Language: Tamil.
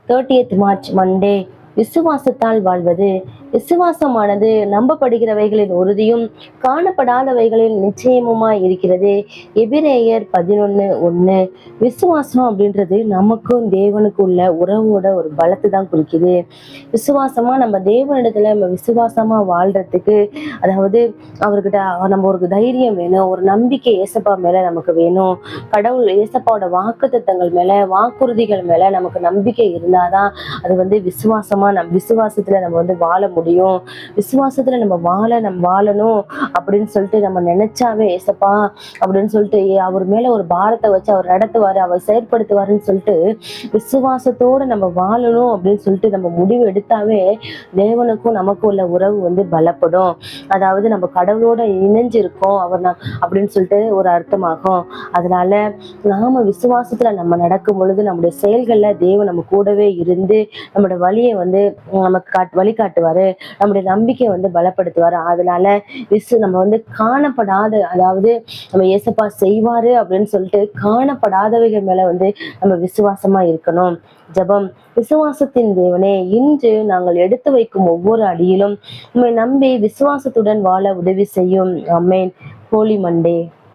30th March Monday. விசுவாசத்தால் வாழ்வது. விசுவாசமானது நம்பப்படுகிறவைகளின் உறுதியும் காணப்படாதவைகளின் நிச்சயமுமாய் இருக்கிறது. எபிரேயர் 11:1. விசுவாசம் அப்படின்றது நமக்கும் தேவனுக்கும் உள்ள உறவோட ஒரு பலத்தை தான் குறிக்குது. விசுவாசமா நம்ம தேவனிடத்துல நம்ம விசுவாசமா வாழ்றதுக்கு, அதாவது அவர்கிட்ட நம்ம ஒரு தைரியம் வேணும், ஒரு நம்பிக்கை ஏசப்பா மேல நமக்கு வேணும். கடவுள் ஏசப்பாவோட வாக்குத்தத்தங்கள் மேல, வாக்குறுதிகள் மேல நமக்கு நம்பிக்கை இருந்தாதான் அது விசுவாசமா விசுவாசத்துல நம்ம வாழ முடியும். விசுவாசத்துல நம்ம வாழணும் அப்படின்னு சொல்லிட்டு நம்ம நினைச்சாவே ஏசப்பா அப்படின்னு சொல்லிட்டு அவர் மேல ஒரு பாரத்தை வச்சு அவர் நடத்துவாரு, அவர் செயற்படுத்துவாருன்னு சொல்லிட்டு விசுவாசத்தோட நம்ம வாழணும் அப்படின்னு சொல்லிட்டு நம்ம முடிவு எடுத்தாவே தேவனுக்கும் நமக்கும் உள்ள உறவு பலப்படும். அதாவது நம்ம கடவுளோட இணைஞ்சிருக்கோம் அப்படின்னு சொல்லிட்டு ஒரு அர்த்தமாகும். அதனால நாம விசுவாசத்துல நம்ம நடக்கும் பொழுது நம்முடைய செயல்கள்ல தேவன் நம்ம கூடவே இருந்து நம்மளோட வழியை நமக்கு வழிகாட்டுவாரு, நம்முடைய நம்பிக்கையை பலப்படுத்துவாரு. அதனால நம்ம காணப்படாத, அதாவது நம்ம ஏசப்பா செய்வாரு அப்படின்னு சொல்லிட்டு காணப்படாதவைகள் மேல நம்ம விசுவாசமா இருக்கணும். ஜெபம். விசுவாசத்தின் தேவனே, இன்று நாங்கள் எடுத்து வைக்கும் ஒவ்வொரு அடியிலும் உம்மை நம்பி விசுவாசத்துடன் வாழ உதவி செய்யும். ஆமென். ஹோலி மண்டே.